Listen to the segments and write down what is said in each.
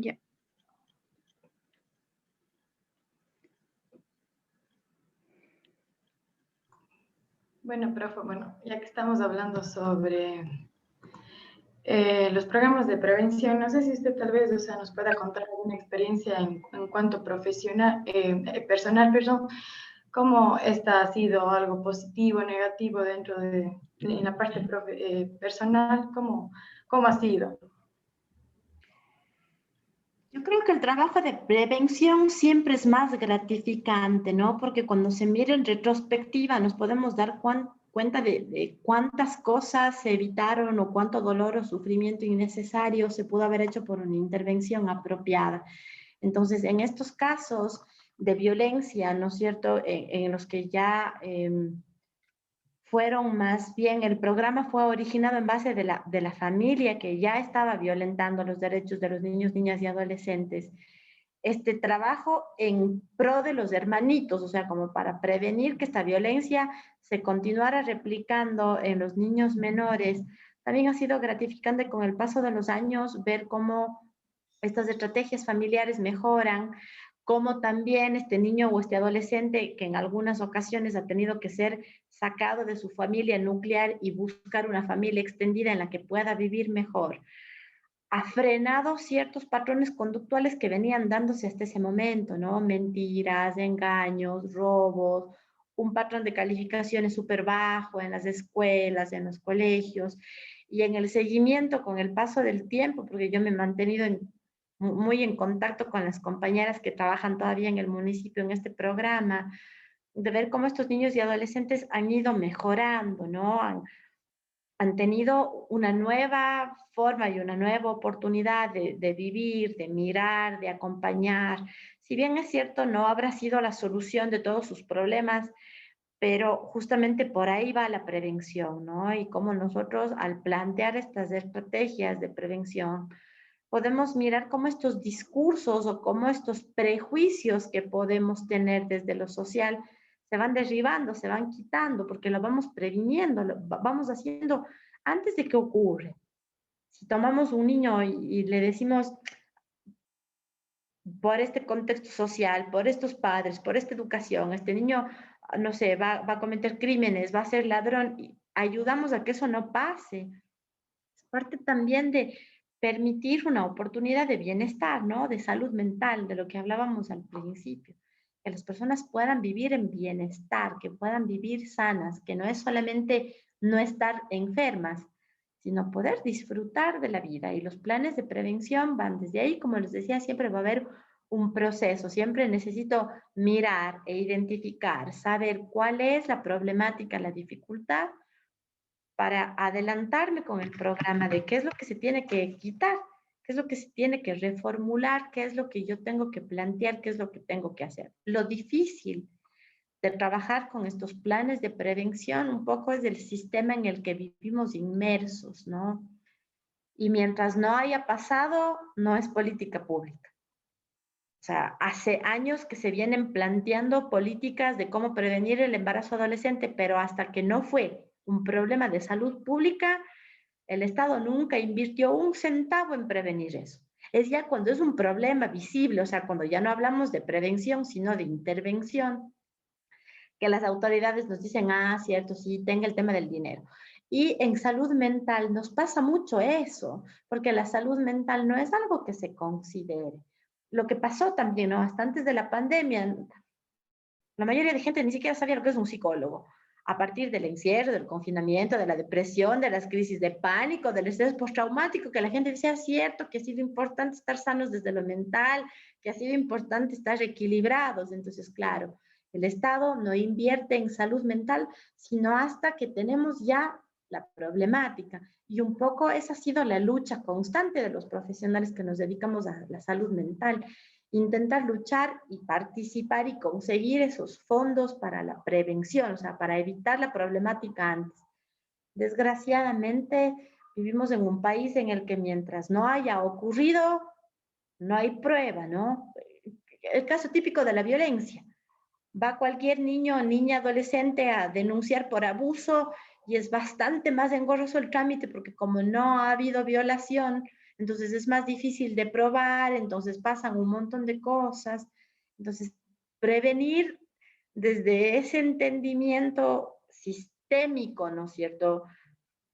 Ya. Bueno, profe, ya que estamos hablando sobre los programas de prevención, no sé si usted tal vez, nos pueda contar alguna experiencia en cuanto profesional, personal, perdón, cómo esta ha sido algo positivo, negativo dentro en la parte personal, cómo ha sido. Yo creo que el trabajo de prevención siempre es más gratificante, ¿no? Porque cuando se mira en retrospectiva nos podemos dar cuenta de cuántas cosas se evitaron o cuánto dolor o sufrimiento innecesario se pudo haber hecho por una intervención apropiada. Entonces, en estos casos de violencia, ¿no es cierto?, en los que ya fueron más bien, el programa fue originado en base de la familia que ya estaba violentando los derechos de los niños, niñas y adolescentes. Este trabajo en pro de los hermanitos, o sea, como para prevenir que esta violencia se continuara replicando en los niños menores, también ha sido gratificante con el paso de los años ver cómo estas estrategias familiares mejoran, cómo también este niño o este adolescente que en algunas ocasiones ha tenido que ser sacado de su familia nuclear y buscar una familia extendida en la que pueda vivir mejor, ha frenado ciertos patrones conductuales que venían dándose hasta ese momento, ¿no? Mentiras, engaños, robos, un patrón de calificaciones súper bajo en las escuelas, en los colegios, y en el seguimiento con el paso del tiempo, porque yo me he mantenido muy en contacto con las compañeras que trabajan todavía en el municipio en este programa, de ver cómo estos niños y adolescentes han ido mejorando, ¿no? Han tenido una nueva forma y una nueva oportunidad de vivir, de mirar, de acompañar. Si bien es cierto, no habrá sido la solución de todos sus problemas, pero justamente por ahí va la prevención, ¿no? Y cómo nosotros al plantear estas estrategias de prevención, podemos mirar cómo estos discursos o cómo estos prejuicios que podemos tener desde lo social se van derribando, se van quitando, porque lo vamos previniendo, lo vamos haciendo antes de que ocurre. Si tomamos un niño y le decimos, por este contexto social, por estos padres, por esta educación, este niño, no sé, va a cometer crímenes, va a ser ladrón, y ayudamos a que eso no pase. Es parte también de permitir una oportunidad de bienestar, ¿no? De salud mental, de lo que hablábamos al principio. Que las personas puedan vivir en bienestar, que puedan vivir sanas, que no es solamente no estar enfermas, sino poder disfrutar de la vida. Y los planes de prevención van desde ahí, como les decía, siempre va a haber un proceso, siempre necesito mirar e identificar, saber cuál es la problemática, la dificultad, para adelantarme con el programa de qué es lo que se tiene que quitar, qué es lo que se tiene que reformular, qué es lo que yo tengo que plantear, qué es lo que tengo que hacer. Lo difícil de trabajar con estos planes de prevención un poco es el sistema en el que vivimos inmersos, ¿no? Y mientras no haya pasado, no es política pública. O sea, hace años que se vienen planteando políticas de cómo prevenir el embarazo adolescente, pero hasta que no fue un problema de salud pública, el Estado nunca invirtió un centavo en prevenir eso. Es ya cuando es un problema visible, o sea, cuando ya no hablamos de prevención, sino de intervención, que las autoridades nos dicen, ah, cierto, sí, tenga el tema del dinero. Y en salud mental nos pasa mucho eso, porque la salud mental no es algo que se considere. Lo que pasó también, ¿no? Hasta antes de la pandemia, la mayoría de gente ni siquiera sabía lo que es un psicólogo. A partir del encierro, del confinamiento, de la depresión, de las crisis de pánico, del estrés postraumático, que la gente decía, cierto, que ha sido importante estar sanos desde lo mental, que ha sido importante estar equilibrados. Entonces, claro, el Estado no invierte en salud mental, sino hasta que tenemos ya la problemática. Y un poco esa ha sido la lucha constante de los profesionales que nos dedicamos a la salud mental, intentar luchar y participar y conseguir esos fondos para la prevención, o sea, para evitar la problemática antes. Desgraciadamente, vivimos en un país en el que mientras no haya ocurrido, no hay prueba, ¿no? El caso típico de la violencia. Va cualquier niño o niña adolescente a denunciar por abuso y es bastante más engorroso el trámite porque como no ha habido violación, entonces es más difícil de probar, entonces pasan un montón de cosas. Entonces, prevenir desde ese entendimiento sistémico, ¿no es cierto?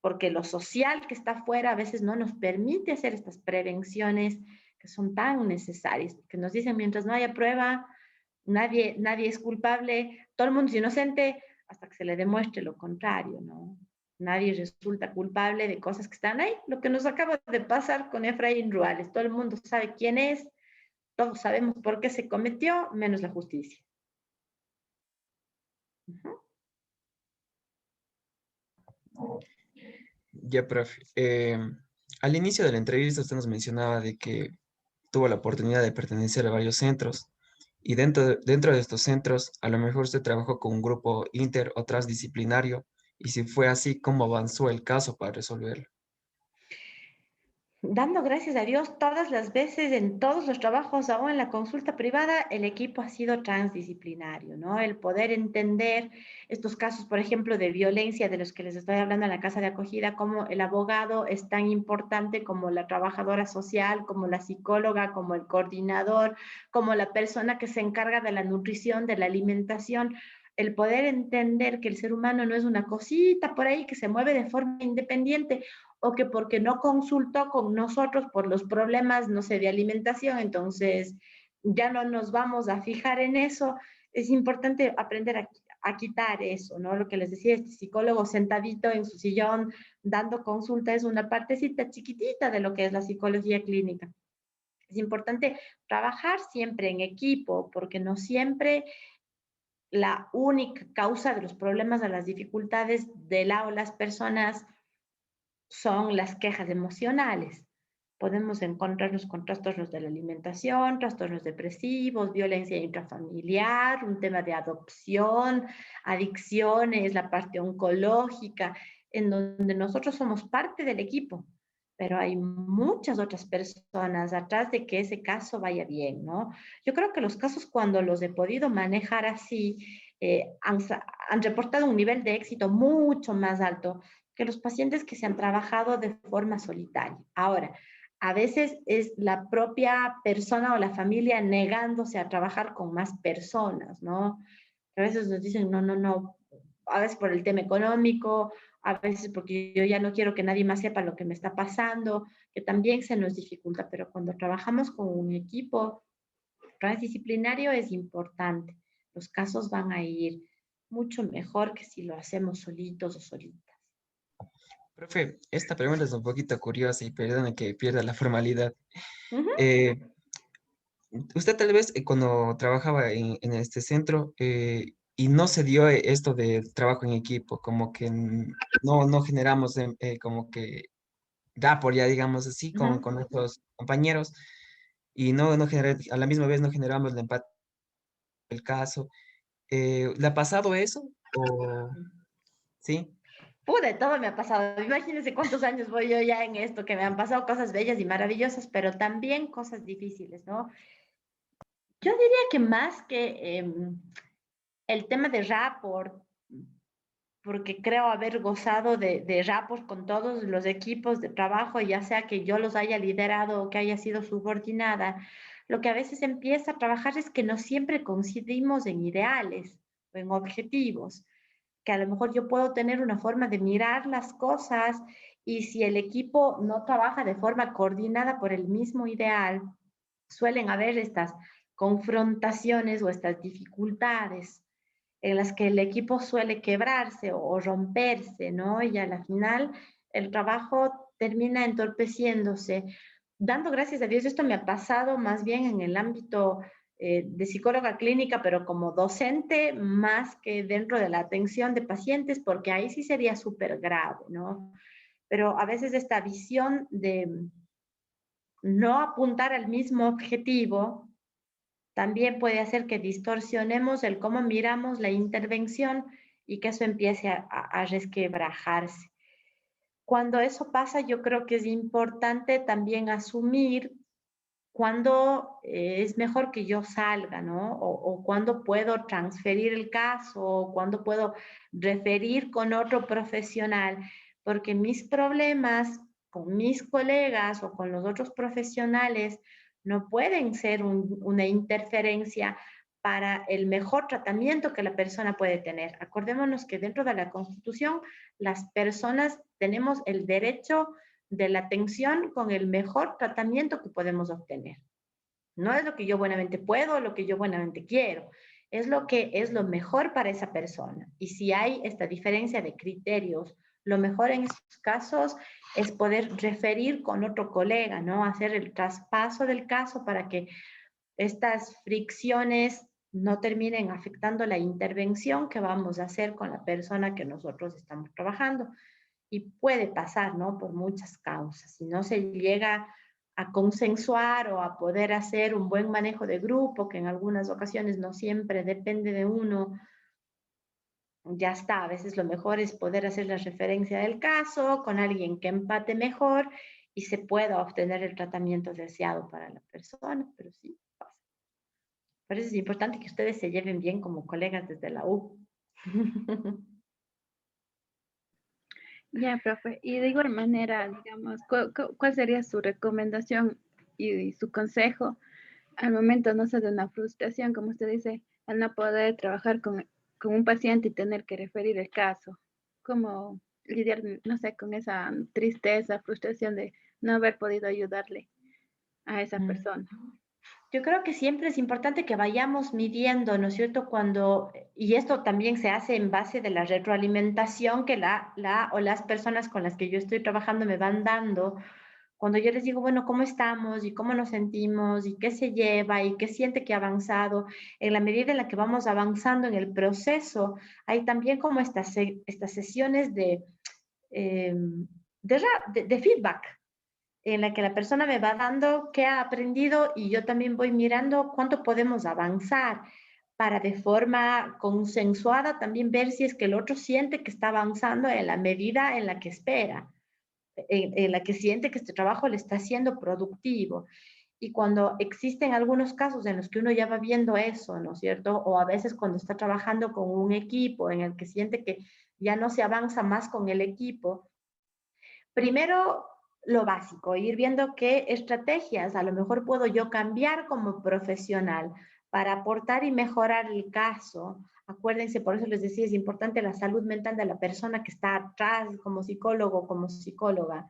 Porque lo social que está afuera a veces no nos permite hacer estas prevenciones que son tan necesarias, que nos dicen mientras no haya prueba, nadie es culpable, todo el mundo es inocente hasta que se le demuestre lo contrario, ¿no? Nadie resulta culpable de cosas que están ahí. Lo que nos acaba de pasar con Efraín Ruales, todo el mundo sabe quién es, todos sabemos por qué se cometió, menos la justicia. Uh-huh. Ya, profe. Al inicio de la entrevista usted nos mencionaba de que tuvo la oportunidad de pertenecer a varios centros y dentro de estos centros a lo mejor usted trabajó con un grupo inter o transdisciplinario y si fue así, ¿cómo avanzó el caso para resolverlo? Dando gracias a Dios, todas las veces, en todos los trabajos, aún en la consulta privada, el equipo ha sido transdisciplinario, ¿no? El poder entender estos casos, por ejemplo, de violencia de los que les estoy hablando en la casa de acogida, como el abogado es tan importante como la trabajadora social, como la psicóloga, como el coordinador, como la persona que se encarga de la nutrición, de la alimentación. El poder entender que el ser humano no es una cosita por ahí que se mueve de forma independiente, o que porque no consultó con nosotros por los problemas, no sé, de alimentación, entonces ya no nos vamos a fijar en eso. Es importante aprender a quitar eso, ¿no? Lo que les decía, este psicólogo sentadito en su sillón dando consulta es una partecita chiquitita de lo que es la psicología clínica. Es importante trabajar siempre en equipo, porque no siempre la única causa de los problemas, de las dificultades de la o las personas son las quejas emocionales. Podemos encontrarnos con trastornos de la alimentación, trastornos depresivos, violencia intrafamiliar, un tema de adopción, adicciones, la parte oncológica, en donde nosotros somos parte del equipo, pero hay muchas otras personas atrás de que ese caso vaya bien, ¿no? Yo creo que los casos cuando los he podido manejar así, han reportado un nivel de éxito mucho más alto que los pacientes que se han trabajado de forma solitaria. Ahora, a veces es la propia persona o la familia negándose a trabajar con más personas, ¿no? A veces nos dicen, no, no, no, a veces por el tema económico, a veces porque yo ya no quiero que nadie más sepa lo que me está pasando, que también se nos dificulta, pero cuando trabajamos con un equipo transdisciplinario es importante. Los casos van a ir mucho mejor que si lo hacemos solitos o solitas. Profe, esta pregunta es un poquito curiosa y perdone que pierda la formalidad. Uh-huh. Eh, Usted tal vez cuando trabajaba en este centro y no se dio esto del trabajo en equipo, como que no generamos como que rapport ya digamos así Uh-huh. con nuestros compañeros y a la misma vez no generamos la empatía del caso. ¿Le ha pasado eso? ¿O sí? De todo me ha pasado. Imagínense cuántos años voy yo ya en esto, que me han pasado cosas bellas y maravillosas, pero también cosas difíciles, ¿no? Yo diría que más que el tema de rapport, porque creo haber gozado de rapport con todos los equipos de trabajo, ya sea que yo los haya liderado o que haya sido subordinada, lo que a veces empieza a trabajar es que no siempre coincidimos en ideales o en objetivos, que a lo mejor yo puedo tener una forma de mirar las cosas y si el equipo no trabaja de forma coordinada por el mismo ideal, suelen haber estas confrontaciones o estas dificultades en las que el equipo suele quebrarse o romperse, ¿no? Y a la final el trabajo termina entorpeciéndose. Dando gracias a Dios, esto me ha pasado más bien en el ámbito de psicóloga clínica, pero como docente, más que dentro de la atención de pacientes, porque ahí sí sería súper grave, ¿no? Pero a veces esta visión de no apuntar al mismo objetivo también puede hacer que distorsionemos el cómo miramos la intervención y que eso empiece a resquebrajarse. Cuando eso pasa, yo creo que es importante también asumir cuándo es mejor que yo salga, ¿no? O cuándo puedo transferir el caso, o cuándo puedo referir con otro profesional, porque mis problemas con mis colegas o con los otros profesionales no pueden ser una interferencia para el mejor tratamiento que la persona puede tener. Acordémonos que dentro de la Constitución las personas tenemos el derecho de la atención con el mejor tratamiento que podemos obtener. No es lo que yo buenamente puedo, lo que yo buenamente quiero, es lo que es lo mejor para esa persona. Y si hay esta diferencia de criterios, lo mejor en estos casos es poder referir con otro colega, ¿no? Hacer el traspaso del caso para que estas fricciones no terminen afectando la intervención que vamos a hacer con la persona que nosotros estamos trabajando. Y puede pasar, ¿no? Por muchas causas. Si no se llega a consensuar o a poder hacer un buen manejo de grupo, que en algunas ocasiones no siempre depende de uno, ya está. A veces lo mejor es poder hacer la referencia del caso con alguien que empate mejor y se pueda obtener el tratamiento deseado para la persona, pero sí pasa. Por eso es importante que ustedes se lleven bien como colegas desde la U. Ya, profe. Y de igual manera, digamos, ¿cuál sería su recomendación y su consejo al momento, no sé, de una frustración, como usted dice, al no poder trabajar con un paciente y tener que referir el caso? ¿Cómo lidiar, no sé, con esa tristeza, frustración de no haber podido ayudarle a esa persona? Yo creo que siempre es importante que vayamos midiendo, ¿no es cierto? Y esto también se hace en base de la retroalimentación que o las personas con las que yo estoy trabajando me van dando. Cuando yo les digo, bueno, ¿cómo estamos? ¿Y cómo nos sentimos? ¿Y qué se lleva? ¿Y qué siente que ha avanzado? En la medida en la que vamos avanzando en el proceso, hay también como estas sesiones eh, de feedback, en la que la persona me va dando qué ha aprendido y yo también voy mirando cuánto podemos avanzar para de forma consensuada también ver si es que el otro siente que está avanzando en la medida en la que espera, en la que siente que este trabajo le está siendo productivo. Y cuando existen algunos casos en los que uno ya va viendo eso, ¿no es cierto? O a veces cuando está trabajando con un equipo en el que siente que ya no se avanza más con el equipo, primero, lo básico, ir viendo qué estrategias a lo mejor puedo yo cambiar como profesional para aportar y mejorar el caso. Acuérdense, por eso les decía, es importante la salud mental de la persona que está atrás como psicólogo, como psicóloga.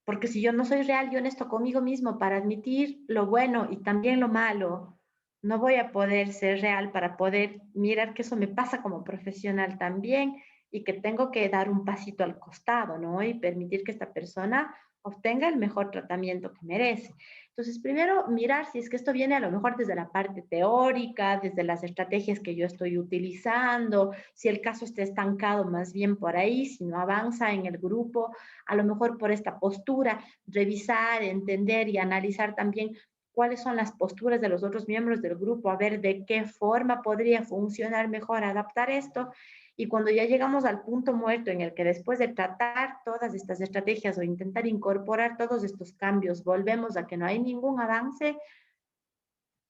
Porque si yo no soy real y honesto conmigo mismo para admitir lo bueno y también lo malo, no voy a poder ser real para poder mirar que eso me pasa como profesional también y que tengo que dar un pasito al costado, ¿no? Y permitir que esta persona obtenga el mejor tratamiento que merece. Entonces, primero mirar si es que esto viene a lo mejor desde la parte teórica, desde las estrategias que yo estoy utilizando, si el caso está estancado más bien por ahí, si no avanza en el grupo, a lo mejor por esta postura, revisar, entender y analizar también cuáles son las posturas de los otros miembros del grupo, a ver de qué forma podría funcionar mejor, adaptar esto. Y cuando ya llegamos al punto muerto en el que después de tratar todas estas estrategias o intentar incorporar todos estos cambios, volvemos a que no hay ningún avance,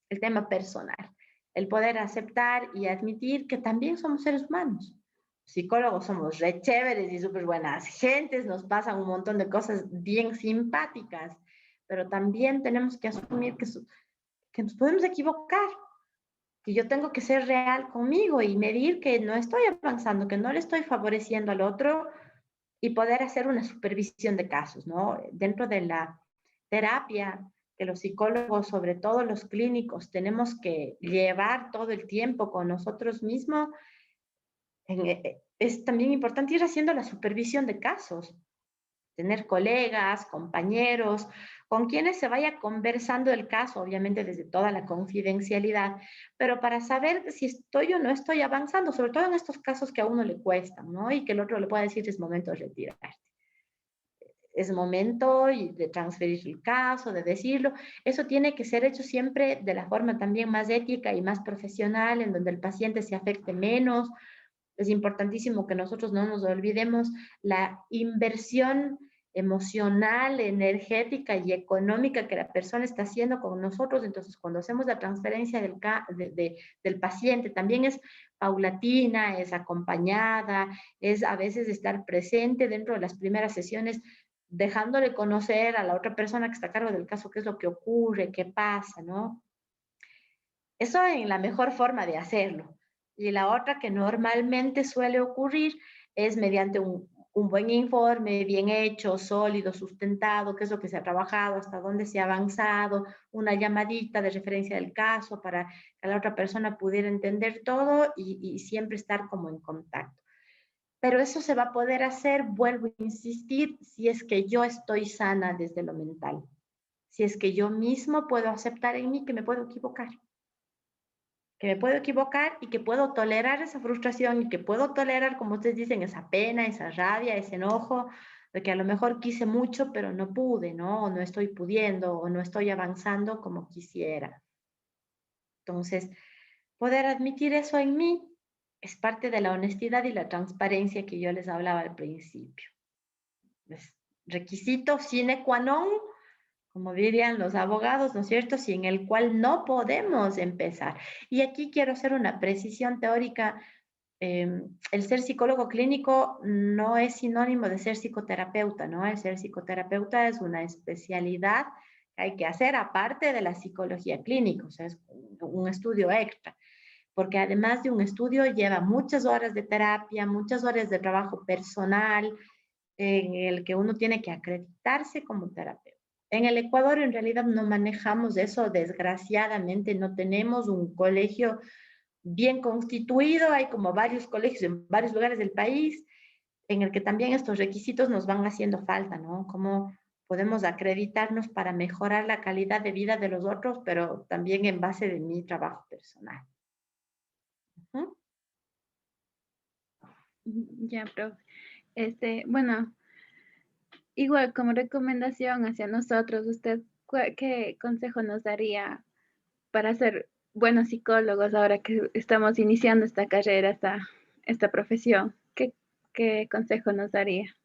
el tema personal, el poder aceptar y admitir que también somos seres humanos. Psicólogos somos re chéveres y súper buenas gentes, nos pasan un montón de cosas bien simpáticas, pero también tenemos que asumir que nos podemos equivocar, que yo tengo que ser real conmigo y medir que no estoy avanzando, que no le estoy favoreciendo al otro y poder hacer una supervisión de casos, ¿no? Dentro de la terapia, que los psicólogos, sobre todo los clínicos, tenemos que llevar todo el tiempo con nosotros mismos, es también importante ir haciendo la supervisión de casos, tener colegas, compañeros, con quienes se vaya conversando el caso, obviamente desde toda la confidencialidad, pero para saber si estoy o no estoy avanzando, sobre todo en estos casos que a uno le cuestan, ¿no? Y que el otro le pueda decir es momento de retirarte. Es momento de transferir el caso, de decirlo. Eso tiene que ser hecho siempre de la forma también más ética y más profesional, en donde el paciente se afecte menos. Es importantísimo que nosotros no nos olvidemos la inversión emocional, energética y económica que la persona está haciendo con nosotros. Entonces, cuando hacemos la transferencia del paciente, también es paulatina, es acompañada, es a veces estar presente dentro de las primeras sesiones, dejándole conocer a la otra persona que está a cargo del caso qué es lo que ocurre, qué pasa, ¿no? Eso en la mejor forma de hacerlo. Y la otra que normalmente suele ocurrir es mediante un buen informe, bien hecho, sólido, sustentado, qué es lo que se ha trabajado, hasta dónde se ha avanzado, una llamadita de referencia del caso para que la otra persona pudiera entender todo y siempre estar como en contacto. Pero eso se va a poder hacer, vuelvo a insistir, si es que yo estoy sana desde lo mental, si es que yo mismo puedo aceptar en mí que me puedo equivocar y que puedo tolerar esa frustración y que puedo tolerar, como ustedes dicen, esa pena, esa rabia, ese enojo, de que a lo mejor quise mucho, pero no pude, ¿no? O no estoy pudiendo, o no estoy avanzando como quisiera. Entonces, poder admitir eso en mí es parte de la honestidad y la transparencia que yo les hablaba al principio. Es requisito sine qua non, como dirían los abogados, ¿no es cierto?, sin el cual no podemos empezar. Y aquí quiero hacer una precisión teórica. El ser psicólogo clínico no es sinónimo de ser psicoterapeuta, ¿no? El ser psicoterapeuta es una especialidad que hay que hacer aparte de la psicología clínica, o sea, es un estudio extra, porque además de un estudio lleva muchas horas de terapia, muchas horas de trabajo personal, en el que uno tiene que acreditarse como terapeuta. En el Ecuador en realidad no manejamos eso, desgraciadamente no tenemos un colegio bien constituido, hay como varios colegios en varios lugares del país, en el que también estos requisitos nos van haciendo falta, ¿no? Cómo podemos acreditarnos para mejorar la calidad de vida de los otros, pero también en base de mi trabajo personal. ¿Uh? Ya, profe. Bueno, igual como recomendación hacia nosotros, ¿usted qué consejo nos daría para ser buenos psicólogos ahora que estamos iniciando esta carrera, esta profesión? ¿Qué consejo nos daría?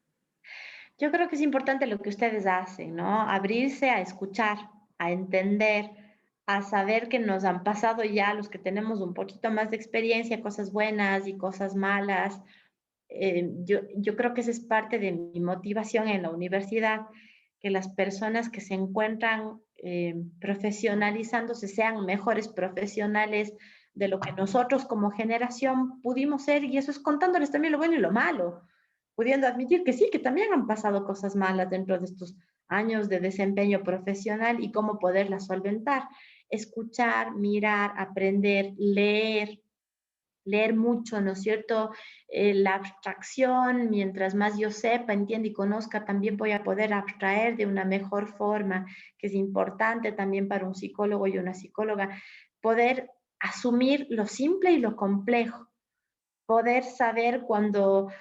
Yo creo que es importante lo que ustedes hacen, ¿no? Abrirse a escuchar, a entender, a saber que nos han pasado ya los que tenemos un poquito más de experiencia, cosas buenas y cosas malas. Yo creo que esa es parte de mi motivación en la universidad, que las personas que se encuentran profesionalizándose sean mejores profesionales de lo que nosotros como generación pudimos ser, y eso es contándoles también lo bueno y lo malo, pudiendo admitir que sí, que también han pasado cosas malas dentro de estos años de desempeño profesional y cómo poderlas solventar. Escuchar, mirar, aprender, leer mucho, ¿no es cierto? La abstracción, mientras más yo sepa, entienda y conozca, también voy a poder abstraer de una mejor forma, que es importante también para un psicólogo y una psicóloga, poder asumir lo simple y lo complejo, poder saber cuando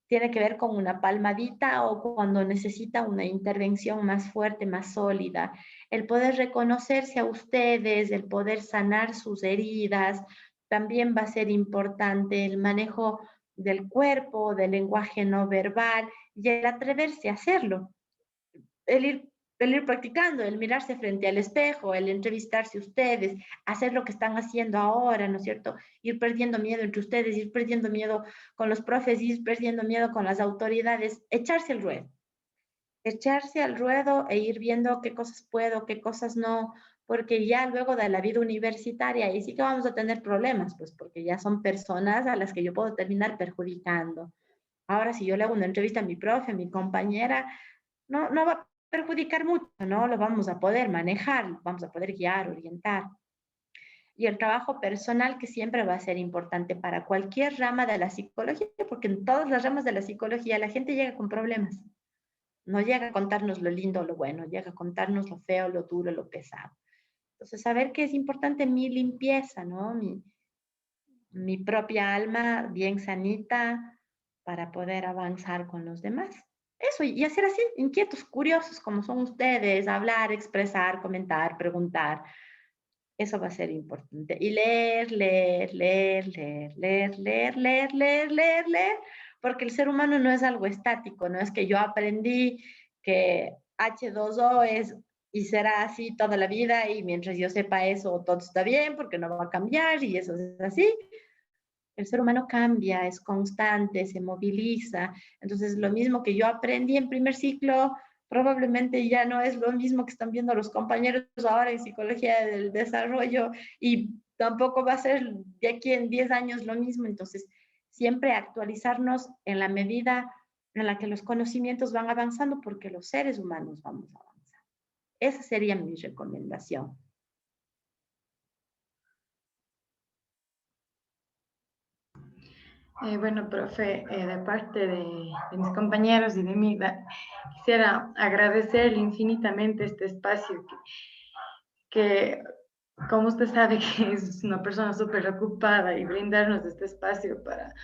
tiene que ver con una palmadita o cuando necesita una intervención más fuerte, más sólida. El poder reconocerse a ustedes, el poder sanar sus heridas, también va a ser importante el manejo del cuerpo, del lenguaje no verbal y el atreverse a hacerlo. El ir, el ir practicando, el mirarse frente al espejo, el entrevistarse ustedes, hacer lo que están haciendo ahora, ¿no es cierto? Ir perdiendo miedo entre ustedes, ir perdiendo miedo con los profes, ir perdiendo miedo con las autoridades, echarse al ruedo e ir viendo qué cosas puedo, qué cosas no, porque ya luego de la vida universitaria, ahí sí que vamos a tener problemas, pues porque ya son personas a las que yo puedo terminar perjudicando. Ahora, si yo le hago una entrevista a mi profe, a mi compañera, no va a perjudicar mucho, ¿no? Lo vamos a poder manejar, vamos a poder guiar, orientar. Y el trabajo personal que siempre va a ser importante para cualquier rama de la psicología, porque en todas las ramas de la psicología la gente llega con problemas. No llega a contarnos lo lindo o lo bueno, llega a contarnos lo feo, lo duro, lo pesado. Entonces, saber que es importante mi limpieza, ¿no? Mi propia alma bien sanita para poder avanzar con los demás. Eso, y hacer así, inquietos, curiosos como son ustedes, hablar, expresar, comentar, preguntar. Eso va a ser importante. Y leer, porque el ser humano no es algo estático, no es que yo aprendí que H2O es y será así toda la vida y mientras yo sepa eso todo está bien porque no va a cambiar y eso es así. El ser humano cambia, es constante, se moviliza. Entonces, lo mismo que yo aprendí en primer ciclo, probablemente ya no es lo mismo que están viendo los compañeros ahora en psicología del desarrollo y tampoco va a ser de aquí en 10 años lo mismo. Entonces, siempre actualizarnos en la medida en la que los conocimientos van avanzando, porque los seres humanos vamos a avanzar. Esa sería mi recomendación. Bueno, profe, de parte de mis compañeros y de mí, quisiera agradecerle infinitamente este espacio que, como usted sabe, que es una persona súper ocupada, y brindarnos este espacio para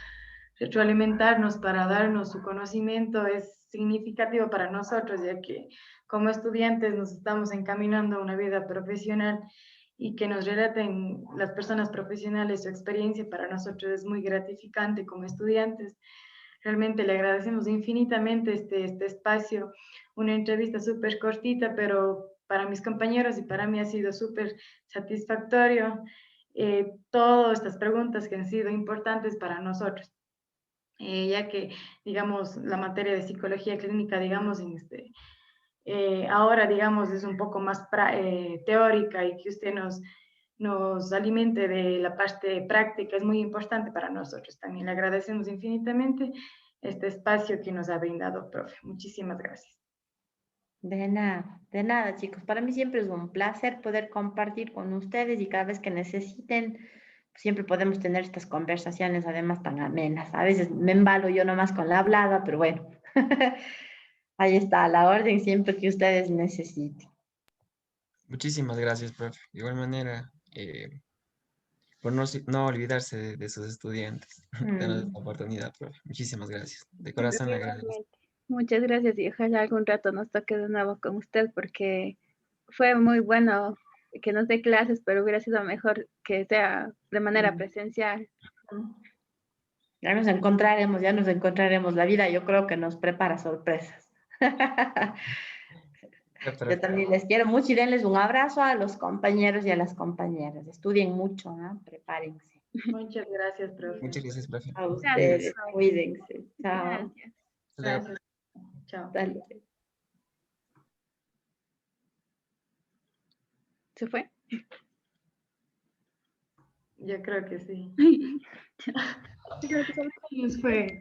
retroalimentarnos, para darnos su conocimiento es significativo para nosotros, ya que como estudiantes nos estamos encaminando a una vida profesional, y que nos relaten las personas profesionales su experiencia para nosotros es muy gratificante como estudiantes. Realmente le agradecemos infinitamente este espacio, una entrevista súper cortita, pero para mis compañeros y para mí ha sido súper satisfactorio, todas estas preguntas que han sido importantes para nosotros. Ya que, digamos, la materia de psicología clínica, digamos, ahora, digamos, es un poco más teórica, y que usted nos alimente de la parte práctica es muy importante para nosotros. También le agradecemos infinitamente este espacio que nos ha brindado, profe. Muchísimas gracias. De nada, chicos. Para mí siempre es un placer poder compartir con ustedes y cada vez que necesiten, siempre podemos tener estas conversaciones además tan amenas. A veces me embalo yo nomás con la hablada, pero bueno, ahí está, a la orden siempre que ustedes necesiten. Muchísimas gracias, profe. De igual manera, por no, no olvidarse de sus estudiantes. Tener esta oportunidad, profe. Muchísimas gracias. De corazón le agradezco. Igualmente. Muchas gracias y ojalá algún rato nos toque de nuevo con usted porque fue muy bueno que nos dé clases, pero hubiera sido mejor que sea de manera presencial. Ya nos encontraremos. La vida yo creo que nos prepara sorpresas. Ya, Yo profe. también les quiero mucho y denles un abrazo a los compañeros y a las compañeras. Estudien mucho, ¿ah? Prepárense. Muchas gracias, profe. Muchas gracias, profe. A Gracias, Cuídese. ustedes, profe. cuídense. Chao. Gracias. Hasta luego. Gracias. Chao. Dale. ¿Se fue? Yo creo que sí. Yo creo que se Nos fue.